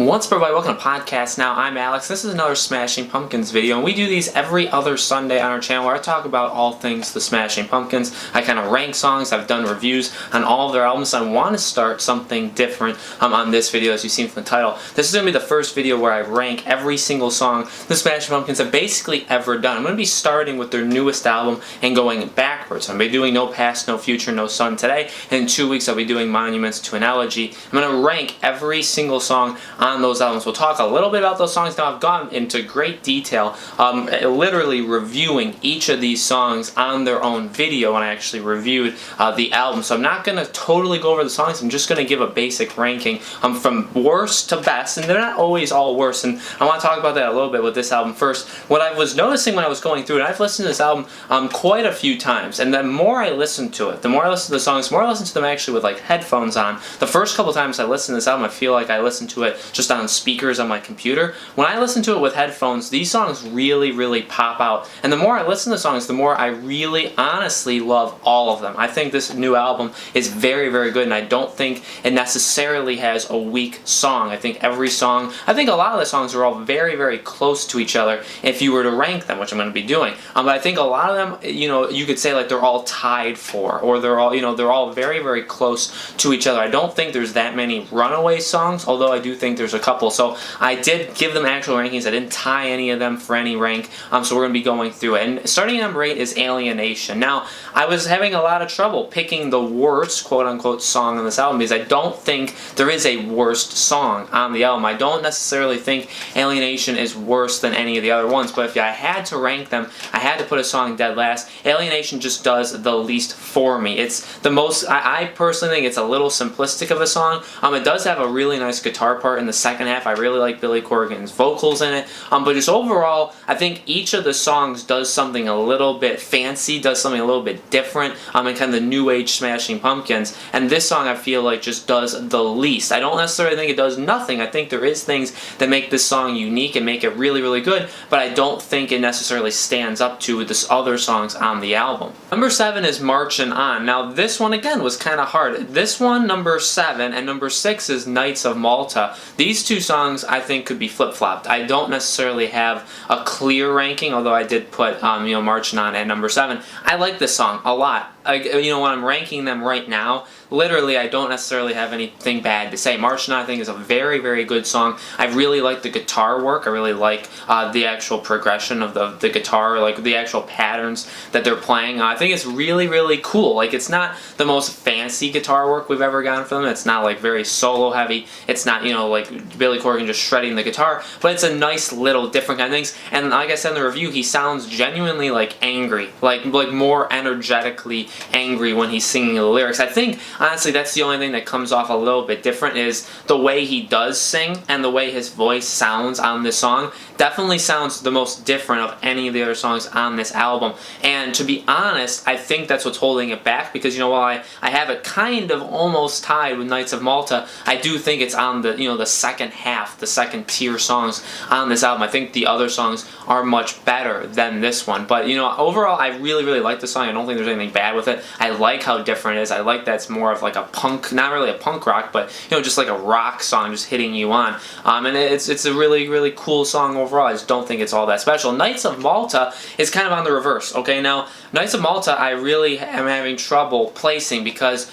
What's up, everybody? Welcome to Podcast Now. I'm Alex. This is another Smashing Pumpkins video, and we do these every other Sunday on our channel where I talk about all things the Smashing Pumpkins. I kind of rank songs. I've done reviews on all of their albums. I want to start something different on this video, as you've seen from the title. This is going to be the first video where I rank every single song the Smashing Pumpkins have basically ever done. I'm going to be starting with their newest album and going backwards. I'm going to be doing No Past, No Future, No Sun today, and in 2 weeks I'll be doing Monuments to an Elegy. I'm going to rank every single song on those albums. We'll talk a little bit about those songs. Now, I've gone into great detail, literally reviewing each of these songs on their own video when I actually reviewed the album. So I'm not going to totally go over the songs. I'm just going to give a basic ranking from worst to best, and they're not always all worst, and I want to talk about that a little bit with this album first. What I was noticing when I was going through it, I've listened to this album quite a few times, and the more I listen to it, the more I listen to the songs, the more I listen to them actually with like headphones on. The first couple times I listened to this album, I feel like I listened to it just on speakers on my computer. When I listen to it with headphones, these songs really pop out. And the more I listen to songs, the more I really honestly love all of them. I think this new album is very good, and I don't think it necessarily has a weak song. I think every song, I think a lot of the songs are all very close to each other if you were to rank them, which I'm going to be doing. But I think a lot of them, you could say like they're all tied for, or they're all very close to each other. I don't think there's that many runaway songs, although I do think there's a couple. So I did give them actual rankings. I didn't tie any of them for any rank. So we're going to be going through it. And starting at number 8 is Alienation. Now, I was having a lot of trouble picking the worst quote-unquote song on this album because I don't think there is a worst song on the album. I don't necessarily think Alienation is worse than any of the other ones, but if I had to rank them, I had to put a song dead last. Alienation just does the least for me. It's the most, I personally think it's a little simplistic of a song. It does have a really nice guitar part in the second half. I really like Billy Corgan's vocals in it, but just overall, I think each of the songs does something a little bit fancy, does something a little bit different, and kind of the new age Smashing Pumpkins, and this song I feel like just does the least. I don't necessarily think it does nothing. I think there is things that make this song unique and make it really good, but I don't think it necessarily stands up to the other songs on the album. Number 7 is Marchin' On. Now, this one again was kind of hard. This one, number 7, and number 6 is Knights of Malta. These two songs I think could be flip-flopped. I don't necessarily have a clear ranking, although I did put Marchin' On at number 7. I like this song a lot. When I'm ranking them right now, literally I don't necessarily have anything bad to say. Marchin' On I think is a very good song. I really like the guitar work. I really like the actual progression of the guitar, like the actual patterns that they're playing. I think it's really cool. Like, it's not the most fancy guitar work we've ever gotten from them. It's not like very solo heavy. It's not, like Billy Corgan just shredding the guitar, but it's a nice little different kind of things. And like I said in the review, he sounds genuinely like angry, like more energetically angry when he's singing the lyrics. I think honestly that's the only thing that comes off a little bit different is the way he does sing and the way his voice sounds on this song. Definitely sounds the most different of any of the other songs on this album. And to be honest, I think that's what's holding it back, because while I have it kind of almost tied with Knights of Malta, I do think it's on the the second half, the second tier songs on this album. I think the other songs are much better than this one. But overall I really like the song. I don't think there's anything bad with it. I like how different it is. I like that it's more of like a punk, not really a punk rock, but just like a rock song just hitting you on. And it's a really cool song overall. I just don't think it's all that special. Knights of Malta is kind of on the reverse. Okay, now Knights of Malta I really am having trouble placing, because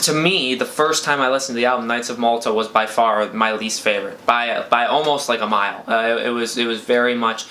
to me, the first time I listened to the album, Knights of Malta was by far my least favorite, by almost like a mile. It was very much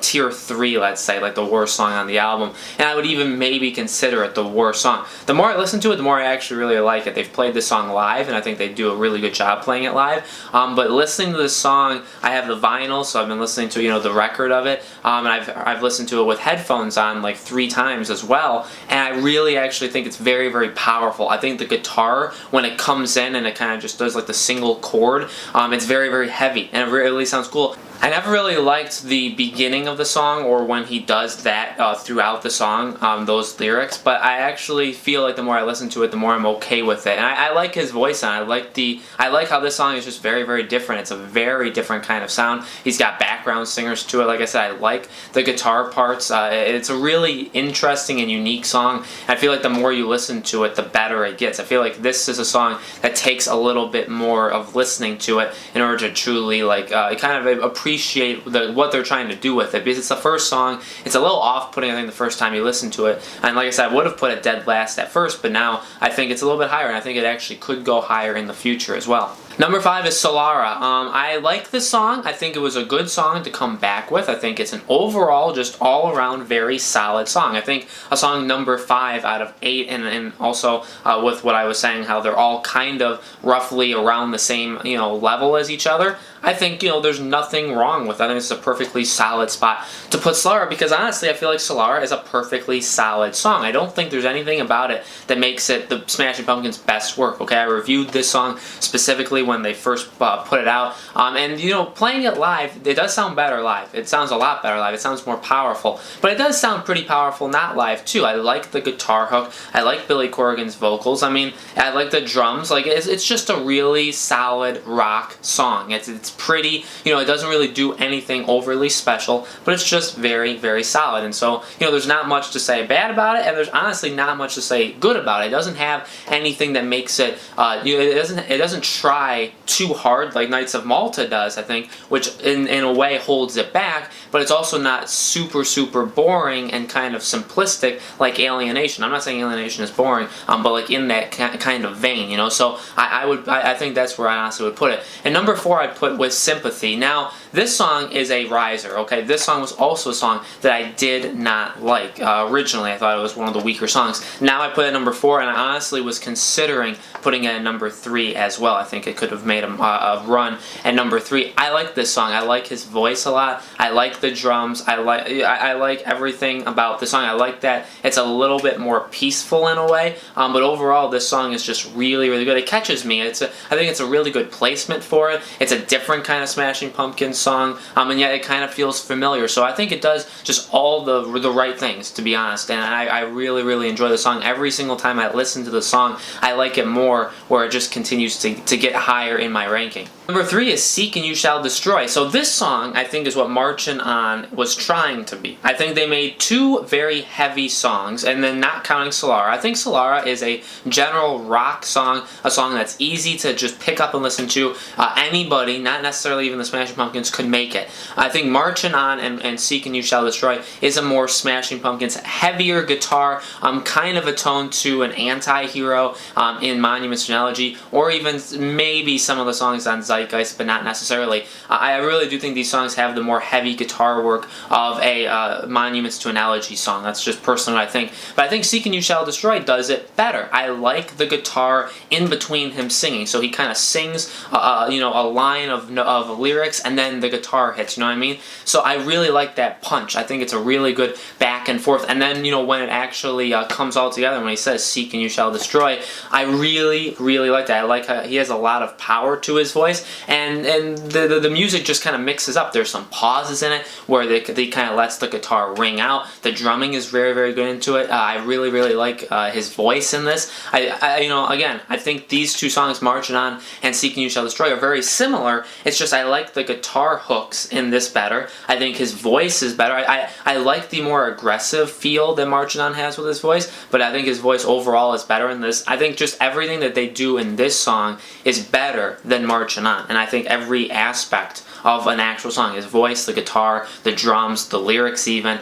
tier 3, let's say, like the worst song on the album, and I would even maybe consider it the worst song. The more I listen to it, the more I actually really like it. They've played this song live, and I think they do a really good job playing it live. But listening to this song, I have the vinyl, so I've been listening to the record of it, and I've listened to it with headphones on like 3 times as well, and I really actually think it's very powerful. I think the guitar, when it comes in and it kind of just does like the single chord, it's very heavy, and it really sounds cool. I never really liked the beginning of the song or when he does that throughout the song, those lyrics, but I actually feel like the more I listen to it, the more I'm okay with it. And I like his voice on it. I like how this song is just very, very different. It's a very different kind of sound. He's got background singers to it. Like I said, I like the guitar parts. It's a really interesting and unique song. I feel like the more you listen to it, the better it gets. I feel like this is a song that takes a little bit more of listening to it in order to truly kind of appreciate what they're trying to do with it, because it's the first song. It's a little off-putting, I think, the first time you listen to it, and like I said, I would have put it dead last at first, but now I think it's a little bit higher, and I think it actually could go higher in the future as well. Number 5 is Solara. I like this song. I think it was a good song to come back with. I think it's an overall, just all-around very solid song. I think a song number 5 out of 8, and also with what I was saying, how they're all kind of roughly around the same level as each other. I think there's nothing wrong with it. I think it's a perfectly solid spot to put Solara, because honestly I feel like Solara is a perfectly solid song. I don't think there's anything about it that makes it the Smashing Pumpkins' best work. Okay, I reviewed this song specifically when they first put it out, and playing it live, it does sound better live. It sounds a lot better live. It sounds more powerful, but it does sound pretty powerful not live too. I like the guitar hook. I like Billy Corgan's vocals. I mean, I like the drums. Like it's just a really solid rock song. It's pretty, it doesn't really do anything overly special, but it's just very, very solid. And so, there's not much to say bad about it, and there's honestly not much to say good about it. It doesn't have anything that makes it, it doesn't try too hard like Knights of Malta does, I think, which in a way holds it back, but it's also not super, super boring and kind of simplistic like Alienation. I'm not saying Alienation is boring, but like in that kind of vein, so I think that's where I honestly would put it. And number 4 I'd put with Sympathy. Now, this song is a riser, okay? This song was also a song that I did not like. Originally, I thought it was one of the weaker songs. Now I put it at number 4, and I honestly was considering putting it at number 3 as well. I think it could have made a run at number 3. I like this song. I like his voice a lot. I like the drums. I like everything about the song. I like that it's a little bit more peaceful in a way, but overall, this song is just really, really good. It catches me. I think it's a really good placement for it. It's a different kind of Smashing Pumpkins song, and yet it kind of feels familiar. So I think it does just all the right things, to be honest, and I really, really enjoy the song. Every single time I listen to the song, I like it more, where it just continues to get higher in my ranking. Number 3 is Seek and You Shall Destroy. So this song, I think, is what Marchin' On was trying to be. I think they made 2 very heavy songs, and then not counting Solara. I think Solara is a general rock song, a song that's easy to just pick up and listen to. Anybody, not necessarily even the Smashing Pumpkins, could make it. I think Marchin' On and Seek and You Shall Destroy is a more Smashing Pumpkins, heavier guitar, kind of a tone to an anti-hero in Monuments to Analogy, or even maybe some of the songs on Zeitgeist, but not necessarily. I really do think these songs have the more heavy guitar work of a Monuments to Analogy song. That's just personally what I think. But I think Seek and You Shall Destroy does it better. I like the guitar in between him singing. So he kind of sings, a line of lyrics, and then the guitar hits, you know what I mean? So I really like that punch. I think it's a really good back and forth. And then, when it actually comes all together, when he says Seek and You Shall Destroy, I really, really like that. I like how he has a lot of power to his voice, and the music just kind of mixes up. There's some pauses in it where they kind of lets the guitar ring out. The drumming is very, very good into it. I really, really like his voice in this. Again, I think these 2 songs, Marchin' On and Seek and You Shall Destroy, are very similar. It's just I like the guitar hooks in this better. I think his voice is better. I like the more aggressive feel that Marchin' On has with his voice, but I think his voice overall is better in this. I think just everything that they do in this song is better than Marchin' On, and I think every aspect of an actual song, his voice, the guitar, the drums, the lyrics even,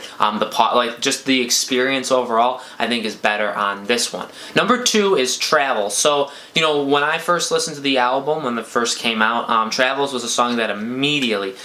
just the experience overall, I think is better on this one. Number 2 is Travels. So, when I first listened to the album, when it first came out, Travels was a song that immediately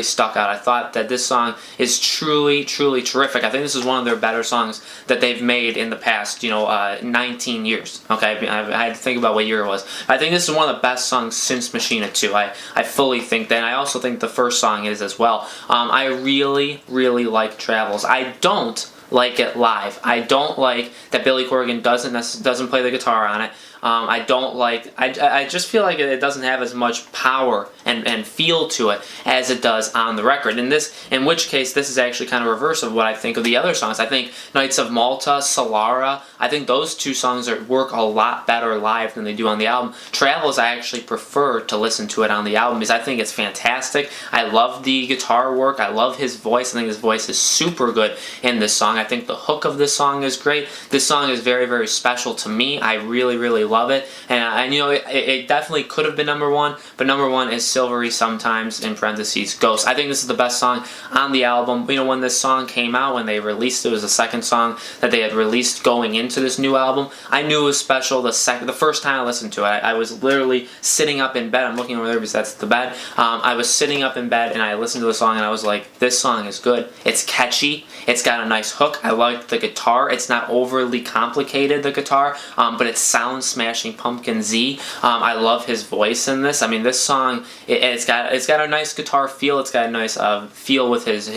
stuck out. I thought that this song is truly, truly terrific. I think this is one of their better songs that they've made in the past, 19 years. Okay, I had to think about what year it was. I think this is one of the best songs since Machina 2. I fully think that. And I also think the first song is as well. I really, really like Travels. I don't like it live. I don't like that Billy Corgan doesn't play the guitar on it. I don't like. I just feel like it doesn't have as much power and feel to it as it does on the record. In which case, this is actually kind of reverse of what I think of the other songs. I think Knights of Malta, Solara, I think those two songs work a lot better live than they do on the album. Travels, I actually prefer to listen to it on the album because I think it's fantastic. I love the guitar work. I love his voice. I think his voice is super good in this song. I think the hook of this song is great. This song is very, very special to me. I really, really love it. And you know, it definitely could have been number one, but number one is Silvery Sometimes, in parentheses, Ghost. I think this is the best song on the album. You know, when this song came out, when they released it, was the second song that they had released going into this new album. I knew it was special the first time I listened to it. I was literally sitting up in bed. I'm looking over there because that's the bed. I was sitting up in bed and I listened to the song and I was like, this song is good. It's catchy. It's got a nice hook. I like the guitar. It's not overly complicated, the guitar, but it sounds Smashing Pumpkins-y. I love his voice in this. I mean, this song, it's got a nice guitar feel. It's got a nice feel with his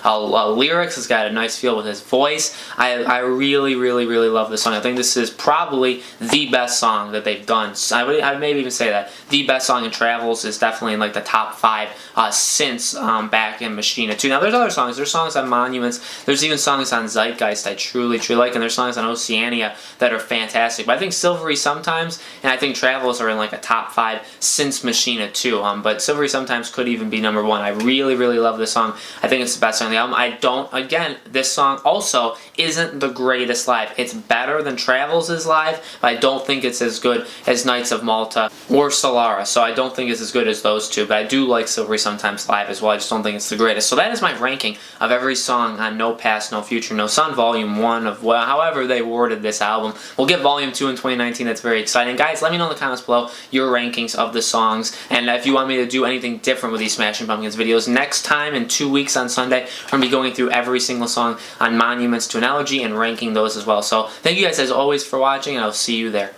lyrics. It's got a nice feel with his voice. I really, really, really love this song. I think this is probably the best song that they've done. I would maybe even say that the best song in Travels is definitely in like the top 5 since back in Machina 2. Now there's other songs. There's songs on Monuments. There's even songs on Zeitgeist I truly, truly like, and there's songs on Oceania that are fantastic. But I think Silvery Sometimes and I think Travels are in like a top 5 since Machina 2. But Silvery Sometimes could even be number 1. I really, really love this song. I think it's the best song on the album. Again, this song also isn't the greatest live. It's better than Travels is live, but I don't think it's as good as Knights of Malta or Solara. So I don't think it's as good as those two, but I do like Silvery Sometimes live as well. I just don't think it's the greatest. So that is my ranking of every song on No Past, No Future, No Sun, Volume 1 of however they worded this album. We'll get Volume 2 in 2019. That's very exciting. Guys, let me know in the comments below your rankings of the songs, and if you want me to do anything different with these Smashing Pumpkins videos. Next time, in 2 weeks on Sunday, we're going to be going through every single song on Monuments to an Elegy and ranking those as well. So thank you guys as always for watching, and I'll see you there.